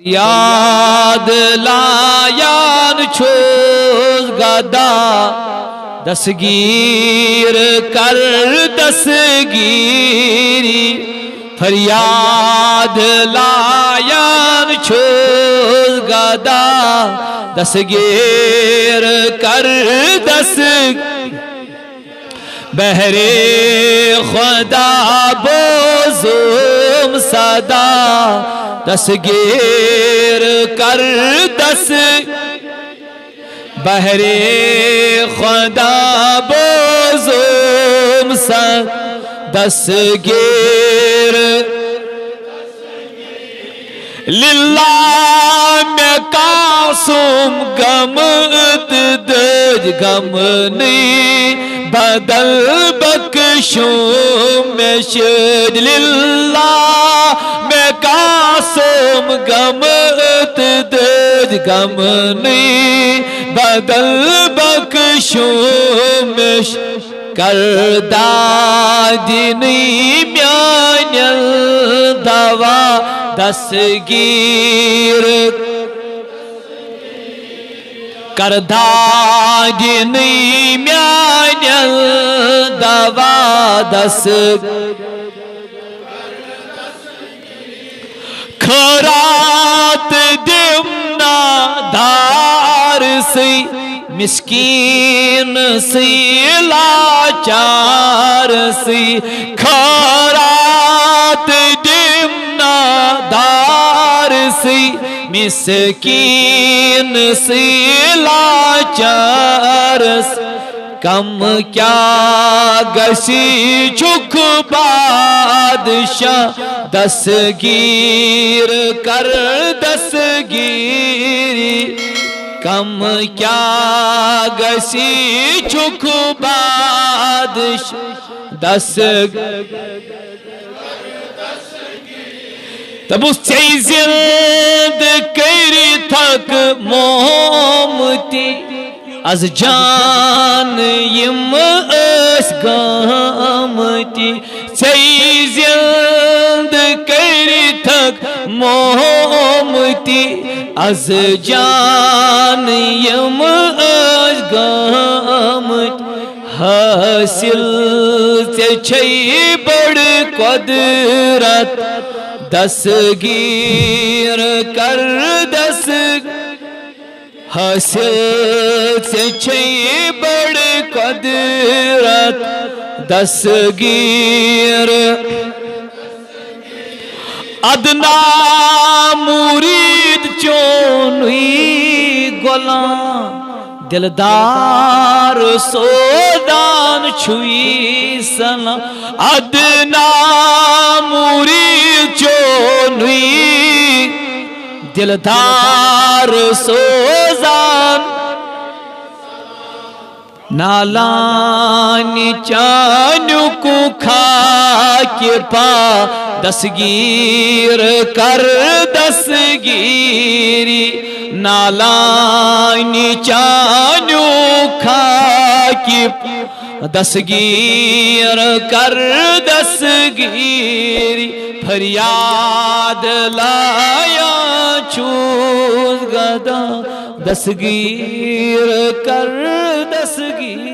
یاد لایان چھوز گدا دستگیر کر دستگیری فریاد لایان چھوز گدا دستگیر کر دستگیری بہر خدا بوزم صدا دستگیر کر بہر خدا بوزم صدا دستگیر للہ میں قاسم غمت دج غمنی بدل بخشوں میں شد للہ میں قاسم غمت دج غمنی بدل بخشوں میں کردادنی میان دوا دستگیر کردادنی میان دوا دستگیر خرات دمنا دار سی مسکین سی لاچار سی خرات دمنا دار سی مسکین سی لاچار سی کم کیا گسی چک بادشاہ دستگیر کر دستگیری کم کیا گسی چک بادشاہ دستگیری تب اس سے زند کری تھک مومتی از جان یم اس گامتی سی زند کری تھک مومتی از جان یم اس گامتی حاصل سے چھئی بڑ قدرت دستگیر کر دستگیر حاصل سے چھئی بڑ قدرت دستگیر ادنا مرید چونی غلام دلدار سودان چھوئی سلام ادنا مرید چونی دلدار سوزان نالانی چانو کو خاک پا دستگیر کر دستگیری نالانی چانو خاک پا دستگیر کر دستگیری فریاد لایا چوز گدا دستگیر کر دستگیر